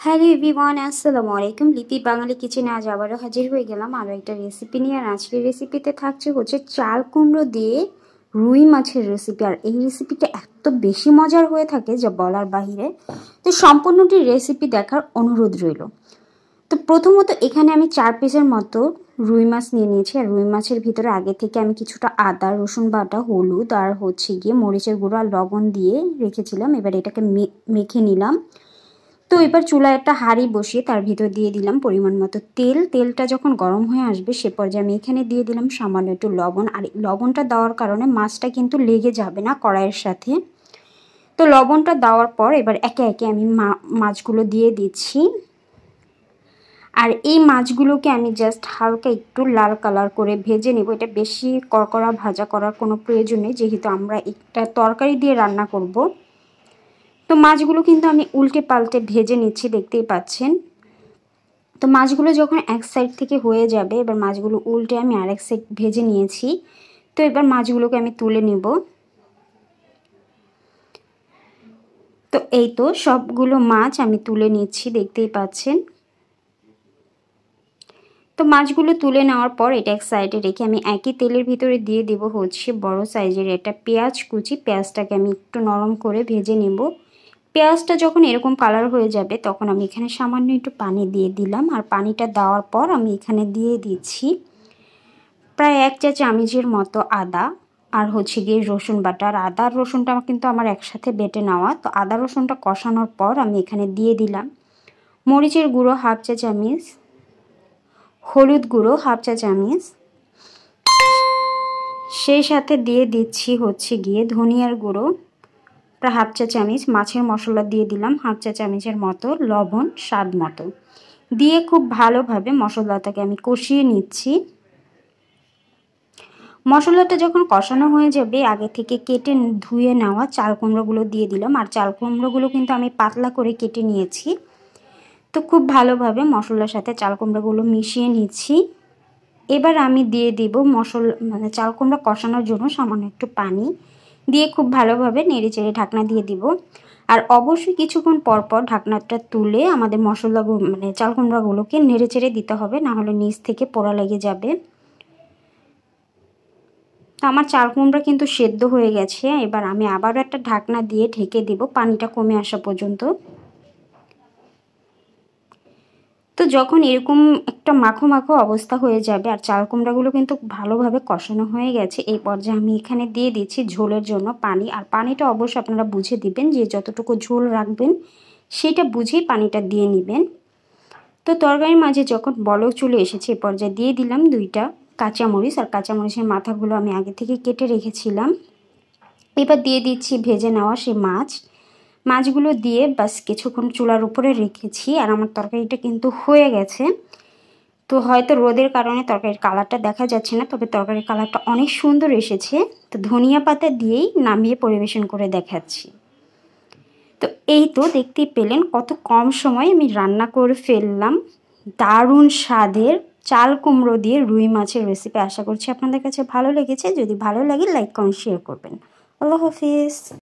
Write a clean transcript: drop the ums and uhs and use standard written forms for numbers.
Hello everyone, আসসালামু আলাইকুম। লিপি বাঙালি কিচেনে আজ আবারও হাজির হয়ে গেলাম আরও একটা রেসিপি নিয়ে। আর আজকের রেসিপিতে থাকছে চাল কুমড়ো দিয়ে রুই মাছের রেসিপি। আর এই রেসিপিটা এত বেশি মজার হয়ে থাকে যা বলার বাহিরে। তো সম্পূর্ণটি রেসিপি দেখার অনুরোধ রইল। তো প্রথমত এখানে আমি 4 পিসের মতো রুই মাছ নিয়ে নিয়েছি। আর রুই মাছের ভিতরে আগে থেকে আমি কিছুটা আদা, রসুন বাটা, হলুদ আর মরিচের গুঁড়ো আর লবণ দিয়ে রেখেছিলাম। এবার এটাকে মেখে নিলাম। তো এবার চুলায় একটা হাঁড়ি বসিয়ে তার ভিতর দিয়ে দিলাম পরিমাণ মতো তেল। তেলটা যখন গরম হয়ে আসবে সে পর্যায়ে আমি এখানে দিয়ে দিলাম সামান্য একটু লবণ। আর লবণটা দেওয়ার কারণে মাছটা কিন্তু লেগে যাবে না কড়াইয়ের সাথে। তো লবণটা দেওয়ার পর এবার একে একে আমি মাছগুলো দিয়ে দিচ্ছি। আর এই মাছগুলোকে আমি জাস্ট হালকা একটু লাল কালার করে ভেজে নেব। এটা বেশি কড়কড়া ভাজা করার কোনো প্রয়োজন নেই, যেহেতু আমরা একটা তরকারি দিয়ে রান্না করব। তো মাছগুলো কিন্তু আমি উল্টে পাল্টে ভেজে নিচ্ছি, দেখতেই পাচ্ছেন। তো মাছগুলো যখন এক সাইড থেকে হয়ে যাবে, এবার মাছগুলো উল্টে আমি আরেক সাইড ভেজে নিয়েছি। তো এবার মাছগুলোকে আমি তুলে নেব। তো এই তো সবগুলো মাছ আমি তুলে নিচ্ছি, দেখতেই পাচ্ছেন। তো মাছগুলো তুলে নেওয়ার পর এটা এক সাইডে রেখে আমি একই তেলের ভিতরে দিয়ে দেব বড় সাইজের একটা পেঁয়াজ কুচি। পেঁয়াজটাকে আমি একটু নরম করে ভেজে নেব। পেঁয়াজটা যখন এরকম কালার হয়ে যাবে তখন আমি এখানে সামান্য একটু পানি দিয়ে দিলাম। আর পানিটা দেওয়ার পর আমি এখানে দিয়ে দিচ্ছি প্রায় 1 চা চামচের মতো আদা আর রসুন বাটা। আর আদা আর রসুনটা কিন্তু আমার একসাথে বেটে নেওয়া। তো আদা রসুনটা কষানোর পর আমি এখানে দিয়ে দিলাম মরিচের গুঁড়ো 1/2 চা চামচ, হলুদ গুঁড়ো 1/2 চা চামচ, সেই সাথে দিয়ে দিচ্ছি ধনিয়ার গুঁড়ো প্রায় 1/2 চা চামচ, মাছের মশলা দিয়ে দিলাম 1/2 চা চামচের মতো, লবণ স্বাদ মতো দিয়ে খুব ভালোভাবে মশলাটাকে আমি কষিয়ে নিচ্ছি। মশলাটা যখন কষানো হয়ে যাবে আগে থেকে কেটে ধুয়ে নেওয়া চাল কুমড়োগুলো দিয়ে দিলাম। আর চাল কুমড়োগুলো কিন্তু আমি পাতলা করে কেটে নিয়েছি। তো খুব ভালোভাবে মশলার সাথে চাল কুমড়োগুলো মিশিয়ে নিচ্ছি। এবার আমি দিয়ে দিব চাল কুমড়ো কষানোর জন্য সামান্য একটু পানি দিয়ে খুব ভালোভাবে নেড়েচেড়ে ঢাকনা দিয়ে দিব। আর অবশ্যই কিছুক্ষণ পর পর ঢাকনাটা তুলে আমাদের চাল কুমড়োগুলোকে নেড়েচেড়ে দিতে হবে, না হলে নিচ থেকে পোড়া লেগে যাবে। তো আমার চাল কুমড়া কিন্তু সেদ্ধ হয়ে গেছে। এবার আমি আবারও একটা ঢাকনা দিয়ে ঢেকে দেব পানিটা কমে আসা পর্যন্ত। তো যখন এরকম একটা মাখো মাখো অবস্থা হয়ে যাবে আর চাল কুমড়াগুলো কিন্তু ভালোভাবে কষানো হয়ে গেছে, এই পর্যায়ে আমি এখানে দিয়ে দিচ্ছি ঝোলের জন্য পানি। আর পানিটা অবশ্যই আপনারা বুঝে দিবেন, যে যতটুকু ঝোল রাখবেন সেটা বুঝেই পানিটা দিয়ে নেবেন। তো তরকারির মাঝে যখন বলক চলে এসেছে এ পর্যায়ে দিয়ে দিলাম 2টা কাঁচামরিচ। আর কাঁচামরিচের মাথাগুলো আমি আগে থেকে কেটে রেখেছিলাম। এবার দিয়ে দিচ্ছি ভেজে নেওয়া সেই মাছগুলো দিয়ে বাস কিছুক্ষণ চুলার উপরে রেখেছি। আর আমার তরকারিটা কিন্তু হয়ে গেছে। তো হয়তো রোদের কারণে তরকারির কালারটা দেখা যাচ্ছে না, তবে তরকারির কালারটা অনেক সুন্দর এসেছে। তো ধনিয়া পাতা দিয়েই নামিয়ে পরিবেশন করে দেখাচ্ছি। তো এই তো দেখতেই পেলেন কত কম সময় আমি রান্না করে ফেললাম দারুণ স্বাদের চাল কুমড়ো দিয়ে রুই মাছের রেসিপি। আশা করছি আপনাদের কাছে ভালো লেগেছে। যদি ভালো লাগে লাইক কমেন্ট শেয়ার করবেন। আল্লাহ হাফিজ।